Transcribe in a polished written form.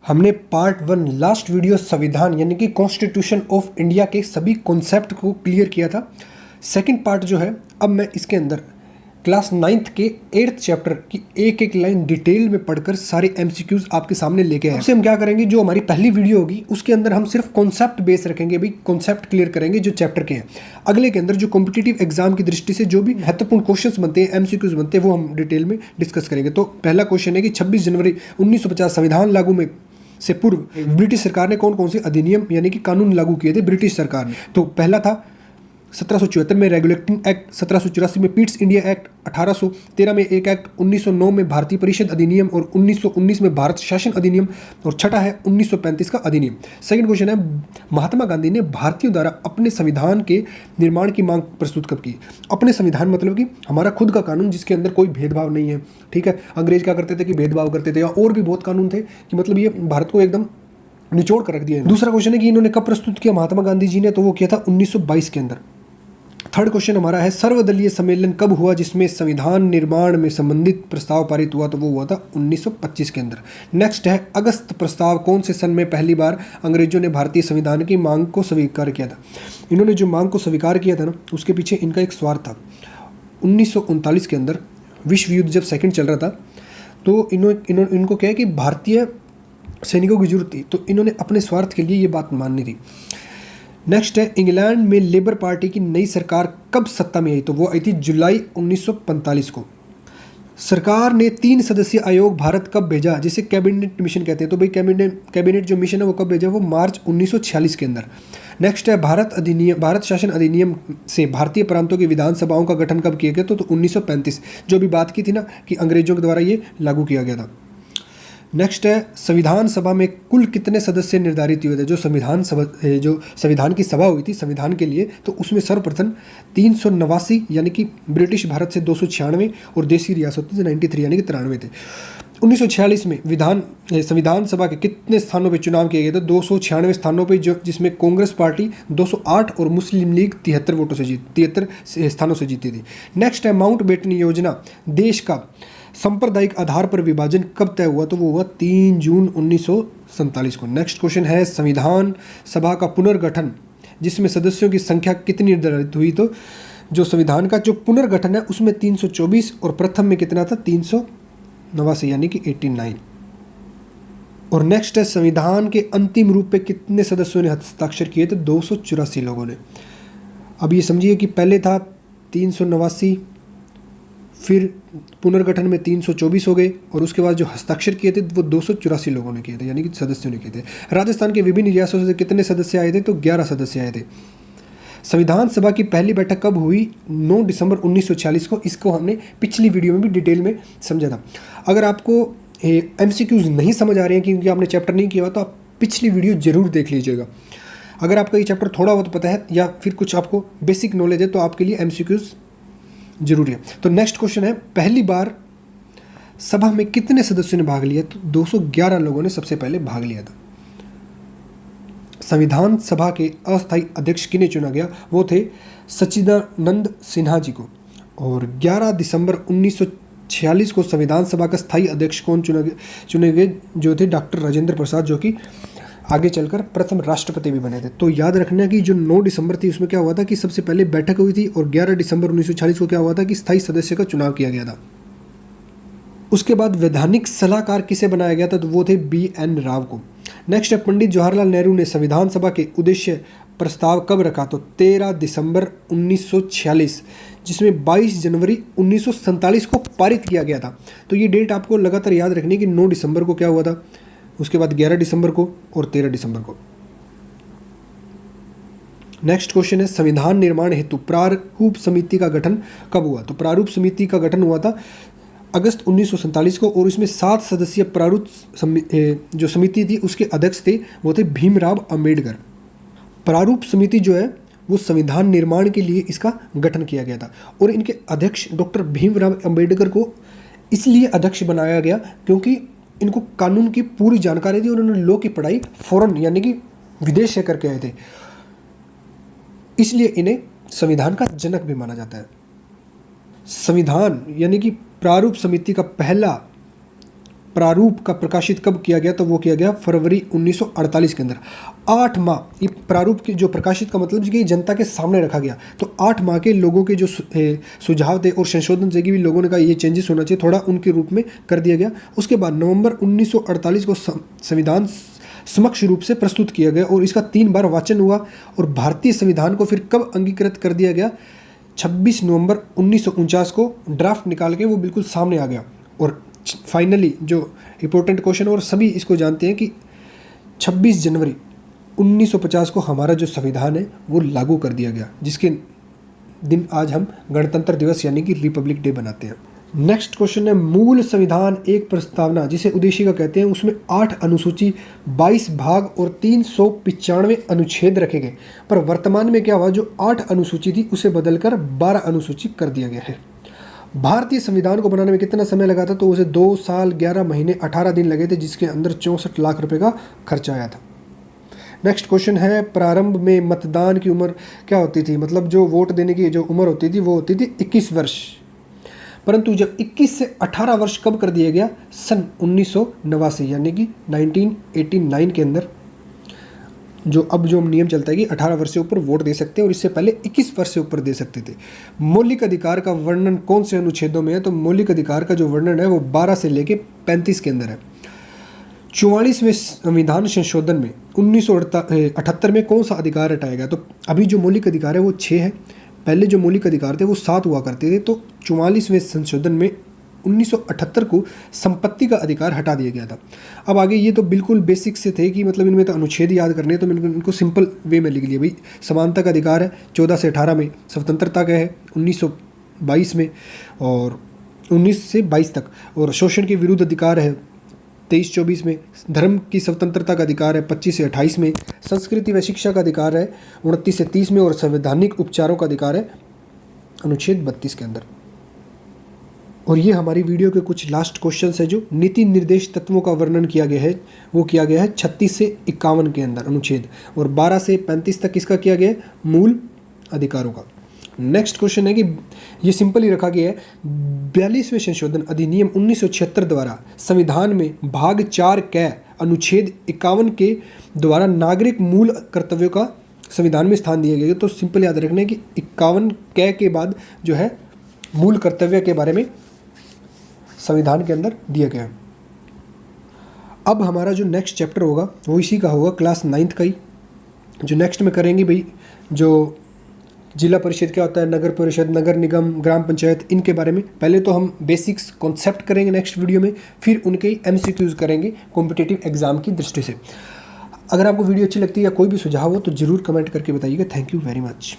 हमने part 1 last video संविधान यानी कि कॉन्स्टिट्यूशन ऑफ इंडिया के सभी कॉन्सेप्ट को क्लियर किया था। सेकंड पार्ट जो है, अब मैं इसके अंदर क्लास 9th के 8th चैप्टर की एक एक लाइन डिटेल में पढ़कर सारे एमसीक्यूज आपके सामने लेके आए। उससे हम क्या करेंगे, जो हमारी पहली वीडियो होगी उसके अंदर हम सिर्फ कॉन्सेप्ट बेस रखेंगे, भाई कॉन्सेप्ट क्लियर करेंगे जो चैप्टर के हैं। अगले के अंदर जो कॉम्पिटिटिव एग्जाम की दृष्टि से जो भी महत्वपूर्ण क्वेश्चंस बनते हैं, एमसीक्यूज बनते हैं, वो हम डिटेल में डिस्कस करेंगे। तो पहला क्वेश्चन है कि 26 जनवरी 1950 संविधान लागू में से पूर्व ब्रिटिश सरकार ने कौन कौन से अधिनियम यानी कि कानून लागू किए थे ब्रिटिश सरकार ने। तो पहला था 1774 में रेगुलेटिंग एक्ट, 1784 में पीट्स इंडिया एक्ट, 1813 में एक एक्ट, 1909 में भारतीय परिषद अधिनियम और 1919 में भारत शासन अधिनियम, और छठा है 1935 का अधिनियम। सेकंड क्वेश्चन है, महात्मा गांधी ने भारतीयों द्वारा अपने संविधान के निर्माण की मांग प्रस्तुत कब की। अपने संविधान मतलब कि हमारा खुद का कानून जिसके अंदर कोई भेदभाव नहीं है, ठीक है। अंग्रेज क्या करते थे कि भेदभाव करते थे, और भी बहुत कानून थे कि मतलब ये भारत को एकदम निचोड़ कर रख दिया है। दूसरा क्वेश्चन है कि इन्होंने कब प्रस्तुत किया महात्मा गांधी जी ने, तो वो किया था 1922 के अंदर। थर्ड क्वेश्चन हमारा है, सर्वदलीय सम्मेलन कब हुआ जिसमें संविधान निर्माण में संबंधित प्रस्ताव पारित हुआ, तो वो हुआ था 1925 के अंदर। नेक्स्ट है, अगस्त प्रस्ताव कौन से सन में पहली बार अंग्रेजों ने भारतीय संविधान की मांग को स्वीकार किया था। इन्होंने जो मांग को स्वीकार किया था ना, उसके पीछे इनका एक स्वार्थ था। 1939 के अंदर विश्व युद्ध जब सेकंड चल रहा था, तो इनको क्या है कि भारतीय सैनिकों की जरूरत थी, तो इन्होंने अपने स्वार्थ के लिए ये बात माननी थी। नेक्स्ट है, इंग्लैंड में लेबर पार्टी की नई सरकार कब सत्ता में आई, तो वो आई थी जुलाई 1945 को। सरकार ने 3 सदस्यीय आयोग भारत कब भेजा, जिसे कैबिनेट मिशन कहते हैं। तो भाई कैबिनेट जो मिशन है वो कब भेजा, वो मार्च 1946 के अंदर। नेक्स्ट है, भारत शासन अधिनियम से भारतीय प्रांतों की विधानसभाओं का गठन कब किया गया, तो 1935, जो भी बात की थी ना कि अंग्रेजों के द्वारा ये लागू किया गया था। नेक्स्ट है, संविधान सभा में कुल कितने सदस्य निर्धारित हुए थे। जो संविधान की सभा हुई थी संविधान के लिए, तो उसमें सर्वप्रथम 389 यानी कि ब्रिटिश भारत से 296 और देशी रियासतों से 93 यानी कि 93 थे। 1946 में संविधान सभा के कितने स्थानों पर चुनाव किए गए थे, 296 स्थानों पर, जो जिसमें कांग्रेस पार्टी 208 और मुस्लिम लीग 73 स्थानों से जीती थी। नेक्स्ट है, माउंट बेटन योजना देश का सांप्रदायिक आधार पर विभाजन कब तय हुआ, तो वो हुआ 3 जून 1947 को। नेक्स्ट क्वेश्चन है, संविधान सभा का पुनर्गठन जिसमें सदस्यों की संख्या कितनी निर्धारित हुई, तो जो संविधान का जो पुनर्गठन है उसमें 324 और प्रथम में कितना था 389 यानी कि 89। और नेक्स्ट है, संविधान के अंतिम रूप पे कितने सदस्यों ने हस्ताक्षर किए थे, 284 लोगों ने। अब ये समझिए कि पहले था 389, फिर पुनर्गठन में 324 हो गए, और उसके बाद जो हस्ताक्षर किए थे वो 284 लोगों ने किए थे यानी कि सदस्यों ने किए थे। राजस्थान के विभिन्न रियासतों से कितने सदस्य आए थे, तो 11 सदस्य आए थे। संविधान सभा की पहली बैठक कब हुई, 9 दिसंबर 1946 को। इसको हमने पिछली वीडियो में भी डिटेल में समझा था। अगर आपको एमसीक्यूज नहीं समझ आ रहे हैं क्योंकि आपने चैप्टर नहीं किया हुआ, तो आप पिछली वीडियो जरूर देख लीजिएगा। अगर आपका ये चैप्टर थोड़ा बहुत पता है या फिर कुछ आपको बेसिक नॉलेज है, तो आपके लिए एमसीक्यूज जरूरी है। तो नेक्स्ट क्वेश्चन है, पहली बार सभा में कितने सदस्यों ने भाग लिया, तो 211 लोगों ने सबसे पहले भाग लिया था। संविधान सभा के अस्थायी अध्यक्ष किन्हें चुना गया, वो थे सच्चिदानंद सिन्हा जी को। और 11 दिसंबर 1946 को संविधान सभा का स्थायी अध्यक्ष कौन चुने गए, जो थे डॉक्टर राजेंद्र प्रसाद, जो कि आगे चलकर प्रथम राष्ट्रपति भी बने थे। तो याद रखना कि जो 9 दिसंबर थी उसमें क्या हुआ था कि सबसे पहले बैठक हुई थी, और 11 दिसंबर 1946 को क्या हुआ था कि स्थायी सदस्य का चुनाव किया गया था। उसके बाद वैधानिक सलाहकार किसे बनाया गया था, तो वो थे BN राव को। नेक्स्ट है, पंडित जवाहरलाल नेहरू ने संविधान सभा के उद्देश्य प्रस्ताव कब रखा, तो 13 दिसंबर 1946, जिसमें 22 जनवरी 1947 को पारित किया गया था। तो ये डेट आपको लगातार याद रखनी कि 9 दिसंबर को क्या हुआ था, उसके बाद 11 दिसंबर को और 13 दिसंबर को। नेक्स्ट क्वेश्चन है, संविधान निर्माण हेतु प्रारूप समिति का गठन कब हुआ, तो प्रारूप समिति का गठन हुआ था अगस्त 1947 को, और इसमें 7 सदस्यीय प्रारूप जो समिति थी उसके अध्यक्ष थे वो थे भीमराव अंबेडकर। प्रारूप समिति जो है वो संविधान निर्माण के लिए इसका गठन किया गया था, और इनके अध्यक्ष डॉक्टर भीमराव अंबेडकर को इसलिए अध्यक्ष बनाया गया क्योंकि इनको कानून की पूरी जानकारी थी और उन्होंने लॉ की पढ़ाई फॉरेन यानी कि विदेश से करके आए थे, इसलिए इन्हें संविधान का जनक भी माना जाता है। संविधान यानी कि प्रारूप समिति का पहला प्रारूप का प्रकाशित कब किया गया, तो वो किया गया फरवरी 1948 के अंदर। 8 माह ये प्रारूप की जो प्रकाशित का मतलब कि जनता के सामने रखा गया, तो 8 माह के लोगों के जो सुझाव थे और संशोधन से भी लोगों ने कहा ये चेंजेस होना चाहिए, थोड़ा उनके रूप में कर दिया गया। उसके बाद नवंबर 1948 को संविधान समक्ष रूप से प्रस्तुत किया गया और इसका 3 बार वाचन हुआ और भारतीय संविधान को फिर कब अंगीकृत कर दिया गया, 26 नवंबर 1949 को ड्राफ्ट निकाल के वो बिल्कुल सामने आ गया। और फाइनली जो इंपॉर्टेंट क्वेश्चन, और सभी इसको जानते हैं कि 26 जनवरी 1950 को हमारा जो संविधान है वो लागू कर दिया गया, जिसके दिन आज हम गणतंत्र दिवस यानी कि रिपब्लिक डे बनाते हैं। नेक्स्ट क्वेश्चन है, मूल संविधान एक प्रस्तावना जिसे उद्देशिका कहते हैं, उसमें 8 अनुसूची, 22 भाग और 395 अनुच्छेद रखे गए, पर वर्तमान में क्या हुआ, जो 8 अनुसूची थी उसे बदलकर 12 अनुसूची कर दिया गया है। भारतीय संविधान को बनाने में कितना समय लगा था, तो उसे 2 साल 11 महीने 18 दिन लगे थे, जिसके अंदर 64 लाख रुपए का खर्चा आया था। नेक्स्ट क्वेश्चन है, प्रारंभ में मतदान की उम्र क्या होती थी, मतलब जो वोट देने की जो उम्र होती थी वो होती थी 21 वर्ष, परंतु जब 21 से 18 वर्ष कब कर दिया गया, सन 1989 यानी कि 1989 के अंदर जो अब जो नियम चलता है कि 18 वर्ष से ऊपर वोट दे सकते हैं और इससे पहले 21 वर्ष से ऊपर दे सकते थे। मौलिक अधिकार का वर्णन कौन से अनुच्छेदों में है, तो मौलिक अधिकार का जो वर्णन है वो 12 से लेके 35 के अंदर है। 44वें संविधान संशोधन में 1978 में कौन सा अधिकार हटाया गया, तो अभी जो मौलिक अधिकार है वो 6 है, पहले जो मौलिक अधिकार थे वो 7 हुआ करते थे। तो 44वें संशोधन में 1978 को संपत्ति का अधिकार हटा दिया गया था। अब आगे ये तो बिल्कुल बेसिक से थे कि मतलब इनमें तो अनुच्छेद याद करने हैं, तो मैंने इनको सिंपल वे में लिख लिया। भाई समानता का अधिकार है 14 से 18 में, स्वतंत्रता का है 1922 में और 19 से 22 तक, और शोषण के विरुद्ध अधिकार है 23-24 में, धर्म की स्वतंत्रता का अधिकार है 25 से 28 में, संस्कृति व शिक्षा का अधिकार है 29 से 30 में, और संवैधानिक उपचारों का अधिकार है अनुच्छेद 32 के अंदर। और ये हमारी वीडियो के कुछ लास्ट क्वेश्चंस है। जो नीति निर्देश तत्वों का वर्णन किया गया है वो किया गया है 36 से 51 के अंदर अनुच्छेद, और 12 से 35 तक इसका किया गया है मूल अधिकारों का। नेक्स्ट क्वेश्चन है कि ये सिंपल ही रखा गया है, 42वें संशोधन अधिनियम 1976 द्वारा संविधान में भाग 4 क अनुच्छेद 51 के द्वारा नागरिक मूल कर्तव्यों का संविधान में स्थान दिया गया है। तो सिंपल याद रखना है कि 51 क के बाद जो है मूल कर्तव्य के बारे में संविधान के अंदर दिया गया है। अब हमारा जो नेक्स्ट चैप्टर होगा वो इसी का होगा, क्लास 9th का ही। जो नेक्स्ट में करेंगे भाई, जो जिला परिषद क्या होता है, नगर परिषद, नगर निगम, ग्राम पंचायत, इनके बारे में पहले तो हम बेसिक्स कॉन्सेप्ट करेंगे नेक्स्ट वीडियो में, फिर उनके MCQs करेंगे कॉम्पिटिटिव एग्जाम की दृष्टि से। अगर आपको वीडियो अच्छी लगती है या कोई भी सुझाव हो तो ज़रूर कमेंट करके बताइएगा। Thank you very much.